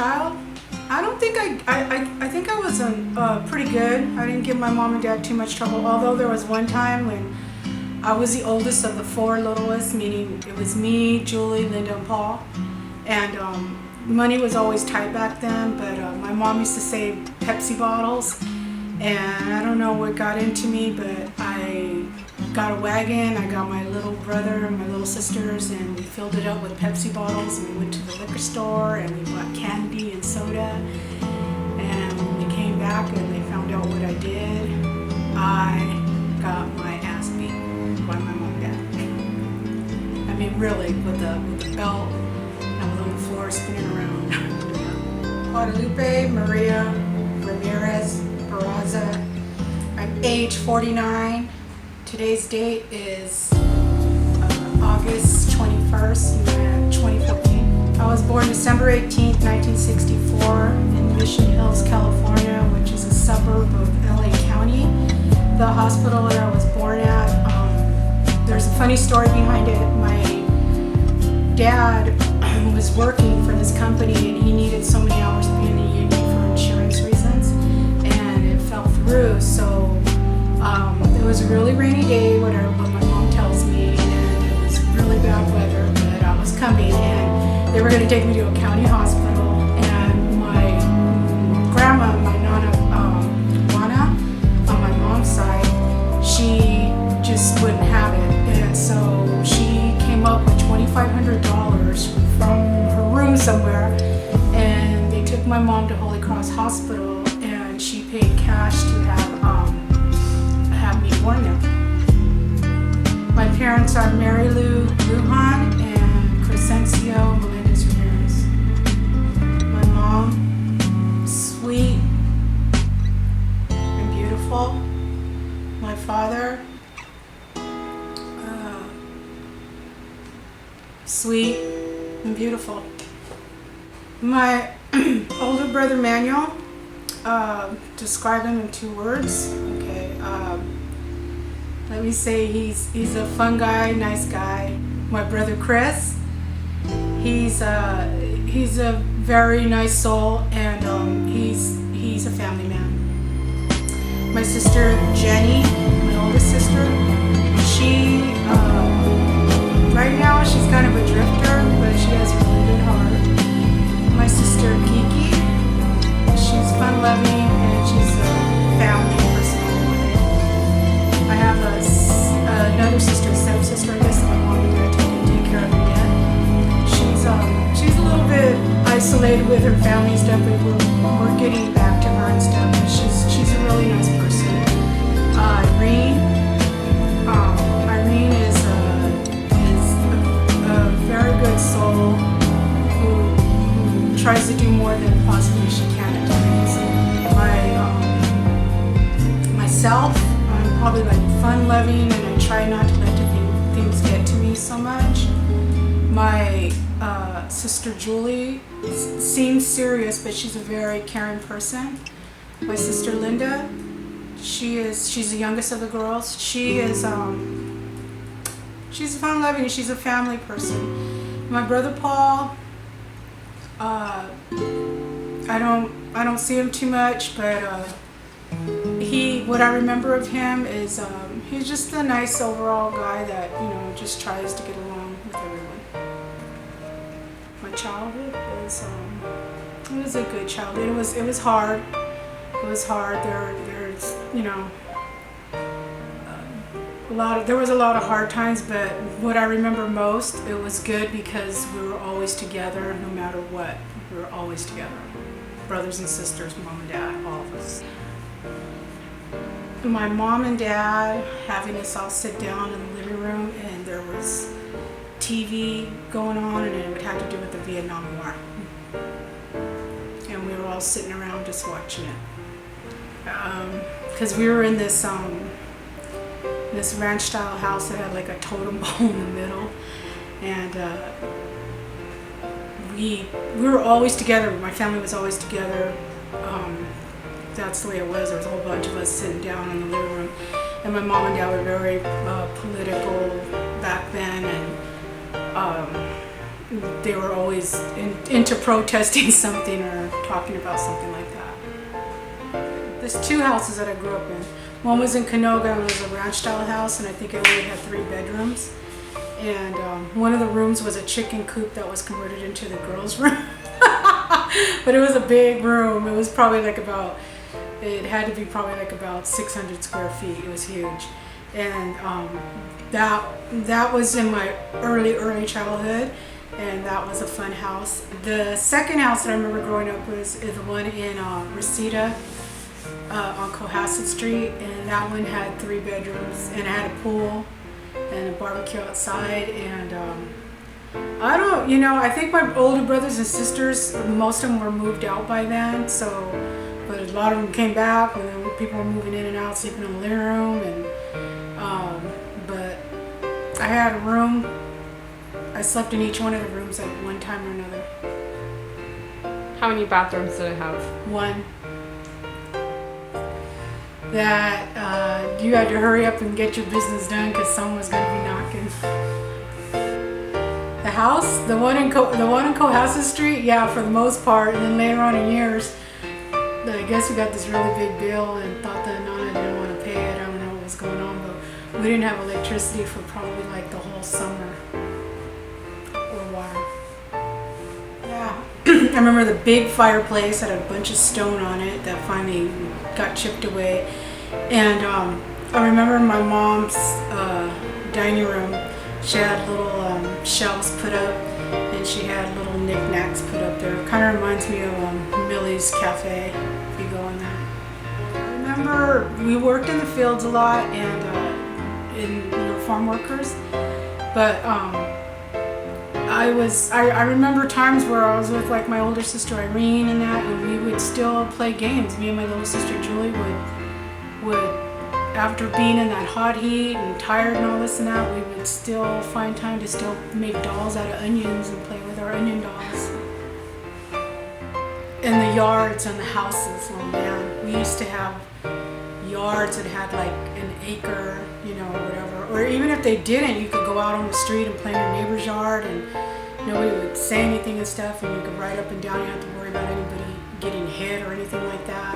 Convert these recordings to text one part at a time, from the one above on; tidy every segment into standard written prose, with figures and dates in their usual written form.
child, I don't think I think I was pretty good. I didn't give my mom and dad too much trouble, although there was one time when I was the oldest of the four littlest, meaning it was me, Julie, Linda, and Paul. And money was always tight back then, but my mom used to save Pepsi bottles. And I don't know what got into me, but I got a wagon. I got my little brother and my little sisters, and we filled it up with Pepsi bottles. And we went to the liquor store and we bought candy and soda. And when we came back and they found out what I did, I got my ass beat by my mom and dad. I mean, really, with the belt, I was on the floor spinning around. Guadalupe Maria Ramirez. I'm age 49. Today's date is August 21st, 2014. I was born December 18th, 1964 in Mission Hills, California, which is a suburb of LA County. The hospital that I was born at, there's a funny story behind it. My dad was working for this company and he needed so many hours to be in the union for insurance reasons. Fell through, so it was a really rainy day, what my mom tells me, and it was really bad weather, but I was coming, and they were going to take me to a county hospital, and my grandma, my nana, Juana, on my mom's side, she just wouldn't have it, and so she came up with $2,500 from her room somewhere, and they took my mom to Holy Cross Hospital. She paid cash to have me born there. My parents are Mary Lou Lujan and Crescencio Melendez Ramirez. My mom, sweet and beautiful. My father, sweet and beautiful. My older brother Manuel, describe him in 2 words. Okay. Let me say he's a fun guy, nice guy. My brother Chris, he's a very nice soul, and he's a family man. My sister Jenny, my oldest sister, she right now she's kind of a drifter, but she has a really good heart. My sister Kiki, she's fun-loving and she's a family person. I have another sister, step-sister, I guess, that my mom and dad didn't take care of her yet. She's a little bit isolated with her family and stuff, but we're getting back to her and stuff. But she's a really nice person. Irene is a very good soul who tries to do more than possibly she can at times. Myself, I'm probably like fun-loving, and I try not to let things get to me so much. My sister Julie seems serious, but she's a very caring person. My sister Linda, she's the youngest of the girls. She's fun-loving. She's a family person. My brother Paul, I don't see him too much, but what I remember of him is he's just a nice overall guy that just tries to get along with everyone. My childhood was a good childhood. It was hard. It was hard. There's there was a lot of hard times, but what I remember most, it was good because we were always together no matter what. We were always together. Brothers and sisters, mom and dad, all of us. My mom and dad having us all sit down in the living room, and there was TV going on, and it would have to do with the Vietnam War. And we were all sitting around just watching it. Because we were in this ranch-style house that had like a totem pole in the middle, and we were always together. My family was always together. That's the way it was. There was a whole bunch of us sitting down in the living room, and my mom and dad were very political back then, and they were always into protesting something or talking about something like that. There's two houses that I grew up in. One was in Canoga and it was a ranch style house, and I think it only had 3 bedrooms. And one of the rooms was a chicken coop that was converted into the girls' room. But it was a big room. It was probably like about, it had to be probably like about 600 square feet. It was huge. And that was in my early childhood, and that was a fun house. The second house that I remember growing up is the one in Reseda on Cohasset Street, and that one had 3 bedrooms, and it had a pool and a barbecue outside. And I think my older brothers and sisters, most of them were moved out by then, but a lot of them came back, and then people were moving in and out, sleeping in the living room. And but I had a room. I slept in each one of the rooms at one time or another. How many bathrooms did it have? One. That you had to hurry up and get your business done because someone was going to be knocking. The house, the one in Cohasset Street, yeah, for the most part. And then later on in years, I guess we got this really big bill and thought that Nana didn't want to pay it. I don't know what was going on, but we didn't have electricity for probably like the whole summer, or water. Yeah, I remember the big fireplace had a bunch of stone on it that finally got chipped away. And I remember in my mom's dining room, she had little shelves put up, and she had little knickknacks put up there. It kind of reminds me of Millie's Cafe, if you go in there. I remember we worked in the fields a lot, and farm workers, but I remember times where I was with like my older sister Irene and that, and we would still play games. Me and my little sister Julie would after being in that hot heat and tired and all this and that, we would still find time to still make dolls out of onions and play with our onion dolls. In the yards and the houses, oh man, we used to have yards that had like an acre, or whatever. Or even if they didn't, you could go out on the street and play in your neighbor's yard, and nobody would say anything and stuff, and you could ride up and down. You didn't have to worry about anybody getting hit or anything like that.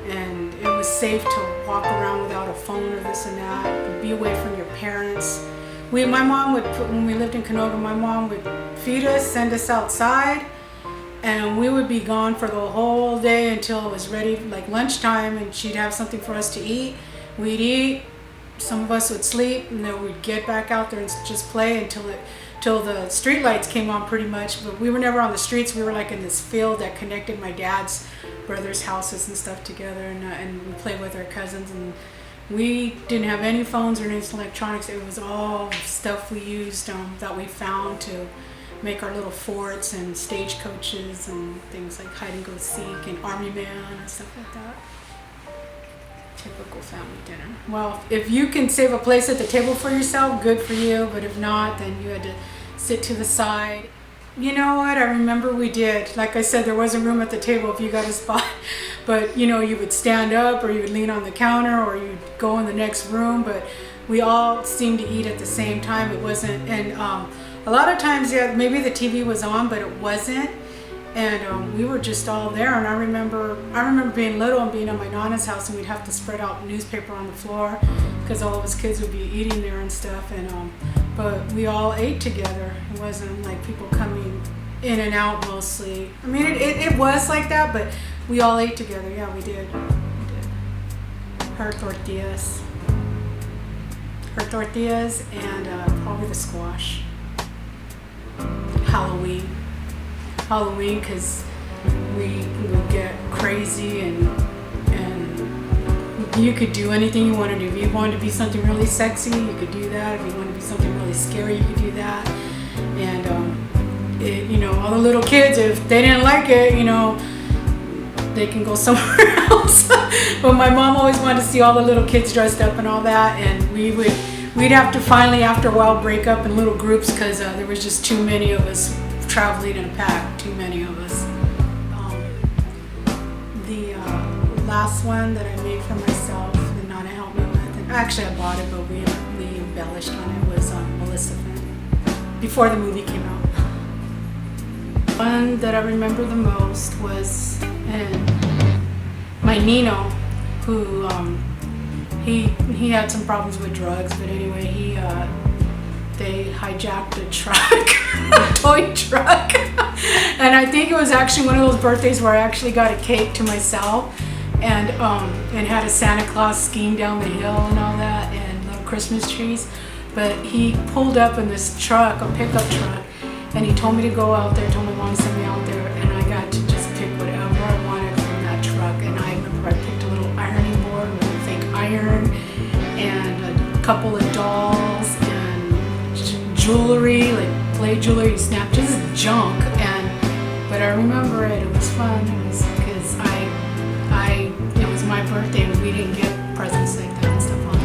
And it was safe to walk around without a phone or this and that. Be away from your parents. My mom would when we lived in Canoga, my mom would feed us, send us outside, and we would be gone for the whole day until it was ready, like lunchtime, and she'd have something for us to eat. We'd eat. Some of us would sleep, and then we'd get back out there and just play until the street lights came on, pretty much. But we were never on the streets. We were like in this field that connected my dad's brothers' houses and stuff together, and we played with our cousins. And we didn't have any phones or any electronics. It was all stuff we used that we found to make our little forts and stagecoaches and things like hide and go seek and army man and stuff like that. Typical family dinner. Well, if you can save a place at the table for yourself, good for you. But if not, then you had to sit to the side. You know what? I remember we did. Like I said, there wasn't room at the table if you got a spot. But you would stand up, or you would lean on the counter, or you'd go in the next room. But we all seemed to eat at the same time. It wasn't, and a lot of times, yeah, maybe the TV was on, but it wasn't. And we were just all there. And I remember being little and being at my Nana's house, and we'd have to spread out newspaper on the floor because all of us kids would be eating there and stuff. And but we all ate together. It wasn't like people coming in and out mostly. I mean, it was like that, but we all ate together. Yeah, we did. Her tortillas and probably the squash. Halloween, because we would get crazy, and you could do anything you wanted to do. If you wanted to be something really sexy, you could do that. If you wanted to be something really scary, you could do that. And all the little kids, if they didn't like it, they can go somewhere else. But my mom always wanted to see all the little kids dressed up and all that, and we'd have to finally, after a while, break up in little groups because there was just too many of us traveling in a pack, too many of us. The last one that I made for myself, that Nana helped me with, and actually I bought it, but we embellished on it, was Maleficent, before the movie came out. One that I remember the most was my Nino, who he had some problems with drugs, but anyway, they hijacked a truck, a toy truck, and I think it was actually one of those birthdays where I actually got a cake to myself, and had a Santa Claus skiing down the hill and all that, and little Christmas trees. But he pulled up in this truck, a pickup truck, and he told me to go out there, told my mom to send me out there, and I got to just pick whatever I wanted from that truck. And I remember I picked a little ironing board with a fake iron, and a couple of dolls, and jewelry, like play jewelry, snapped just junk. But I remember it was fun. It was because it was my birthday and we didn't get presents like that and stuff all the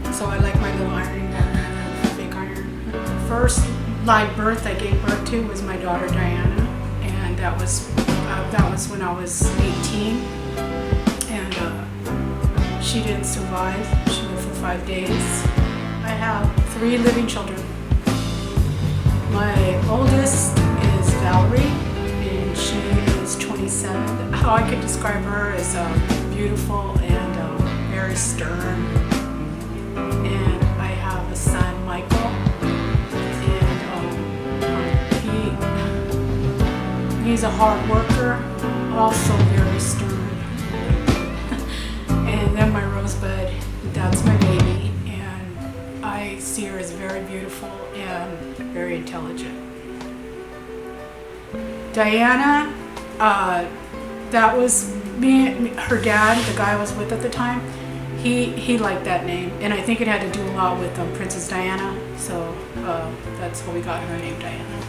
time. So I like my little ironing board and fake iron. The first live birth I gave birth to was my daughter Diana, and that was when I was 18, and she didn't survive. She lived for 5 days. I have 3 living children. My oldest is Valerie, and she is 27. How I could describe her is beautiful and very stern. And I have a son, Michael, and he's a hard worker, also very stern. And then my Rosebud, that's my baby, and I see her as very beautiful and very intelligent. Diana, that was me, her dad, the guy I was with at the time. He liked that name, and I think it had to do a lot with Princess Diana, so that's how we got her name, Diana.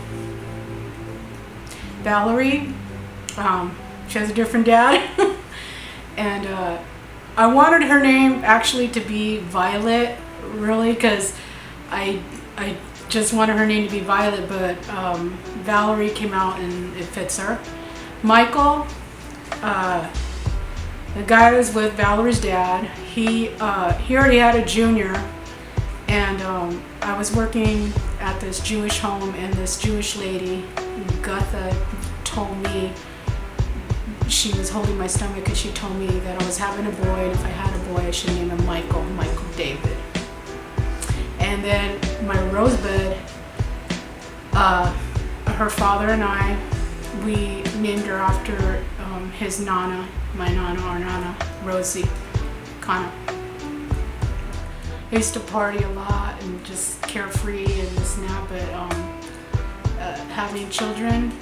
Valerie, she has a different dad, and I wanted her name actually to be Violet, really, because I just wanted her name to be Violet, but Valerie came out and it fits her. Michael, the guy I was with, Valerie's dad, he already had a junior, and I was working at this Jewish home, and this Jewish lady, Gutha, told me, she was holding my stomach because she told me that I was having a boy, and if I had a boy I should name him Michael David. And then my Rosebud, her father and I, we named her after his Nana, my Nana, our Nana, Rosie Kana. I used to party a lot and just carefree and this and that, but having children,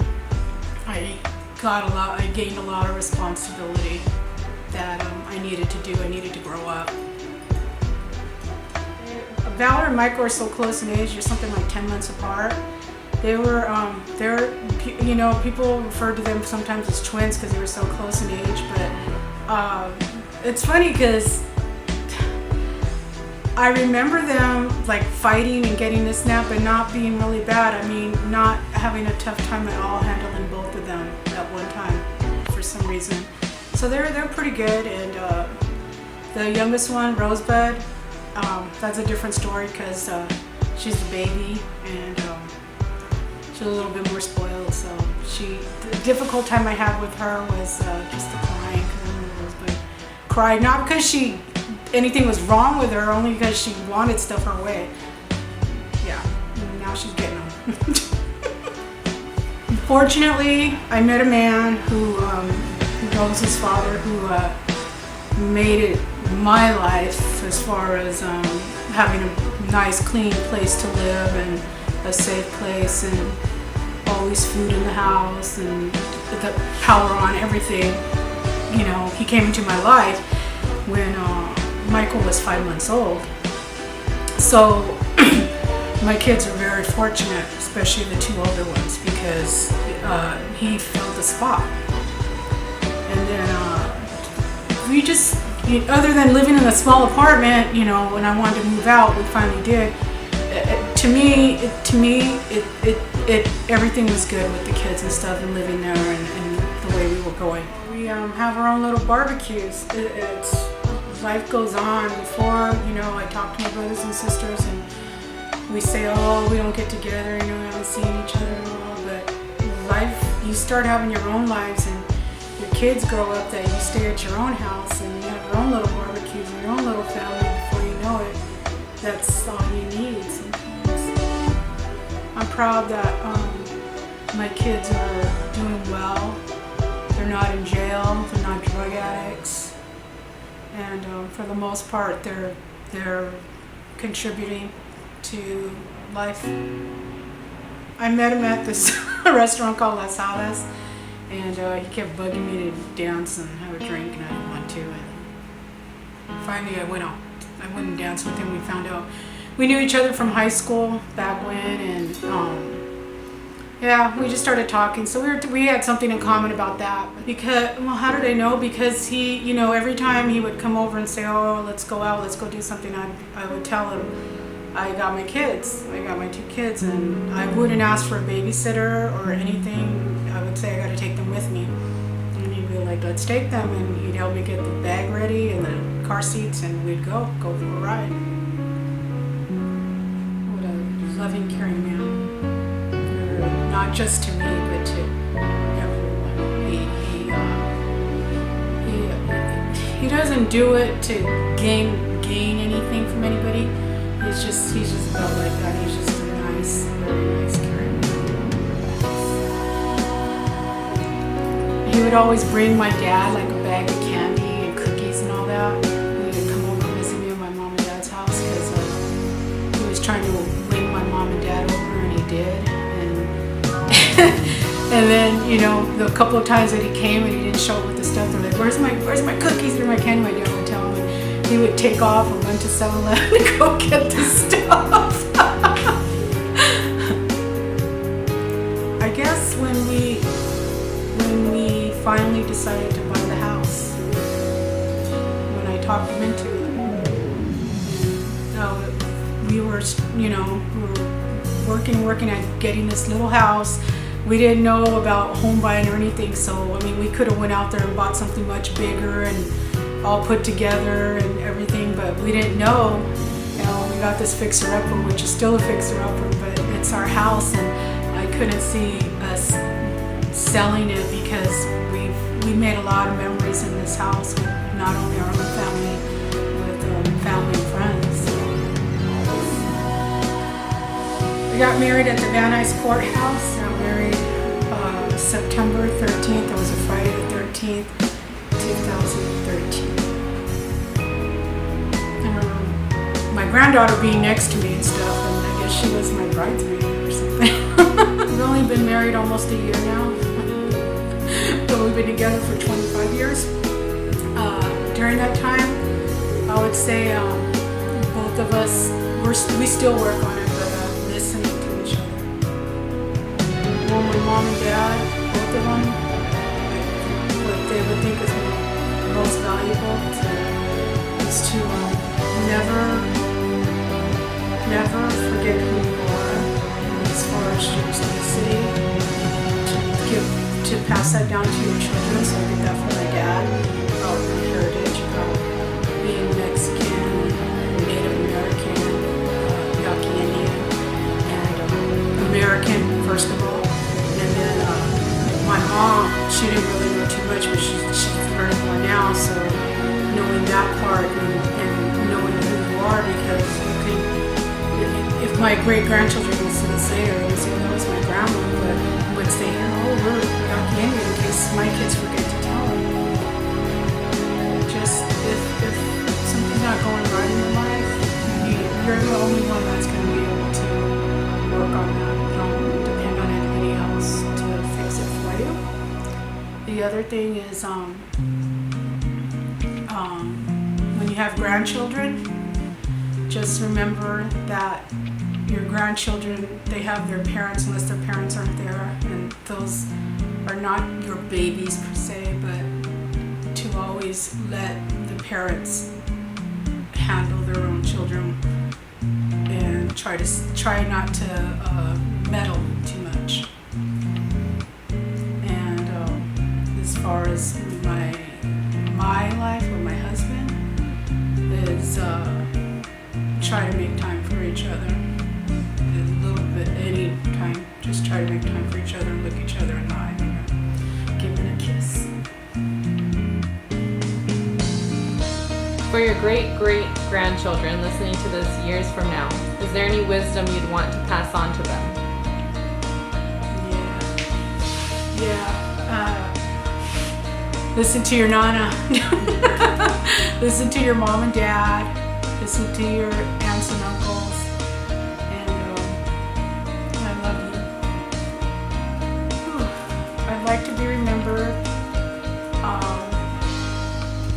I gained a lot of responsibility that I needed to do. I needed to grow up. Valerie and Michael are so close in age, they're something like 10 months apart. People refer to them sometimes as twins because they were so close in age, but it's funny because I remember them like fighting and getting this nap, but not being really bad. I mean, not having a tough time at all handling both of them at one time for some reason. So they're pretty good, and the youngest one, Rosebud, that's a different story because she's the baby, and she's a little bit more spoiled. So the difficult time I had with her was just the crying. Rosebud cried not because anything was wrong with her, only because she wanted stuff her way. Yeah, and now she's getting them. Fortunately, I met a man who knows his father, who made it my life as far as having a nice, clean place to live and a safe place and always food in the house and the power on, everything. You know, he came into my life when Michael was 5 months old. So my kids are very fortunate, especially the 2 older ones, because he filled the spot. And then we just, other than living in a small apartment, you know, when I wanted to move out, we finally did. To me, everything was good with the kids and stuff, and living there and the way we were going. We have our own little barbecues. Life goes on. Before, you know, I talked to my brothers and sisters, and we say, oh, we don't get together, we haven't seen each other in a while, but life, you start having your own lives, and your kids grow up that you stay at your own house and you have your own little barbecues and your own little family. Before you know it, that's all you need sometimes. I'm proud that my kids are doing well. They're not in jail, they're not drug addicts, and for the most part they're contributing to life. I met him at this restaurant called Las Hadas, and he kept bugging me to dance and have a drink, and I didn't want to. And finally, I went out. I went and danced with him. We found out we knew each other from high school back when, and yeah, we just started talking. So we had something in common about that. Because, well, how did I know? Because he, every time he would come over and say, oh, let's go out, let's go do something, I would tell him, I got my kids. I got my 2 kids, and I wouldn't ask for a babysitter or anything. I would say I got to take them with me, and he'd be like, "Let's take them," and he'd help me get the bag ready and the car seats, and we'd go for a ride. What a loving, caring man. Not just to me, but to everyone. He doesn't do it to gain anything from anybody. He's just about like that. He's just a nice, very nice, caring man. He would always bring my dad like a bag of candy and cookies and all that. He would come over and visit me at my mom and dad's house because he was trying to bring my mom and dad over, and he did. And then, the couple of times that he came and he didn't show up with the stuff, they're like, where's my cookies, where's my candy? My dad would tell him. He would take off and run to 7-Eleven to go get the stuff. I guess when we finally decided to buy the house, when I talked him into it, we were working at getting this little house. We didn't know about home buying or anything, so we could have went out there and bought something much bigger and all put together and everything, but we didn't know. We got this fixer-upper, which is still a fixer-upper, but it's our house, and I couldn't see us selling it because we made a lot of memories in this house with not only our own family, with family and friends. We got married at the Van Nuys Courthouse. I got married September 13th. It was a Friday the 13th. 2013. My granddaughter being next to me and stuff, and I guess she was my bridesmaid or something. We've only been married almost a year now, but we've been together for 25 years. During that time, I would say both of us, we still work on it, but listening to each other. Well, my mom and dad, both of them, what they would think is most valuable is to never forget who you are as far as your ethnicity, to pass that down to your children. So I get that from my dad about my heritage, about being Mexican, Native American, Yaqui Indian, and American first of all. And then my mom, she didn't really know too much, but she's learning more now, so knowing that part and knowing who you are, because if my great-grandchildren listen to say her, they say, that was my grandma, but once they hear, oh, we're Yaqui Indian, in case my kids forget to tell them. Just, if something's not going right in your life, you're the only one that's going to be able to work on that. Don't depend on anybody else to fix it for you. The other thing is, when you have grandchildren, just remember that your grandchildren, they have their parents unless their parents aren't there, and those are not your babies per se, but to always let the parents handle their own children and try not to meddle too much. And as far as my life with my husband is try to make time for each other. make time for each other and look each other in the eye and give them a kiss. For your great-great-grandchildren listening to this years from now, is there any wisdom you'd want to pass on to them? Listen to your nana. Listen to your mom and dad. Listen to your aunts and uncles. And I love you. I'd like to be remembered.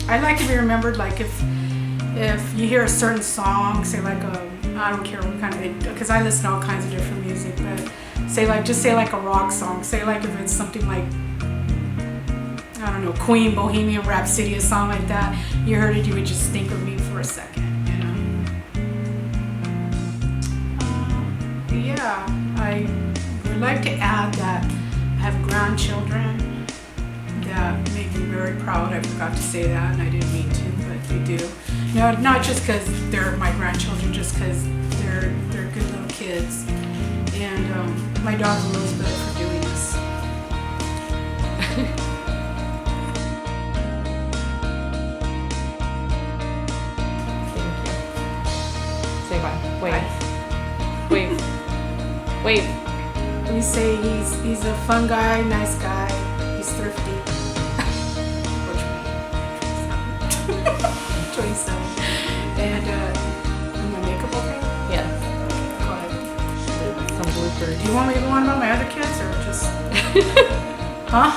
I'd like to be remembered like if you hear a certain song, say like I don't care what kind of it, because I listen to all kinds of different music, but just say like a rock song. Say like if it's something like, I don't know, Queen, Bohemian Rhapsody, a song like that. You heard it, you would just think of me for a second, you know. I would like to add that I have grandchildren that make me very proud. I forgot to say that, and I didn't mean to, but they do. No, not just because they're my grandchildren, just because they're good little kids. And my dog Elizabeth for doing this. Say bye. Wave. Wave. We say he's a fun guy, nice guy. He's thrifty. 27. And am I makeup okay? Yes. Go ahead. Some bloopers. Do you want me to go on about my other kids or just? Huh?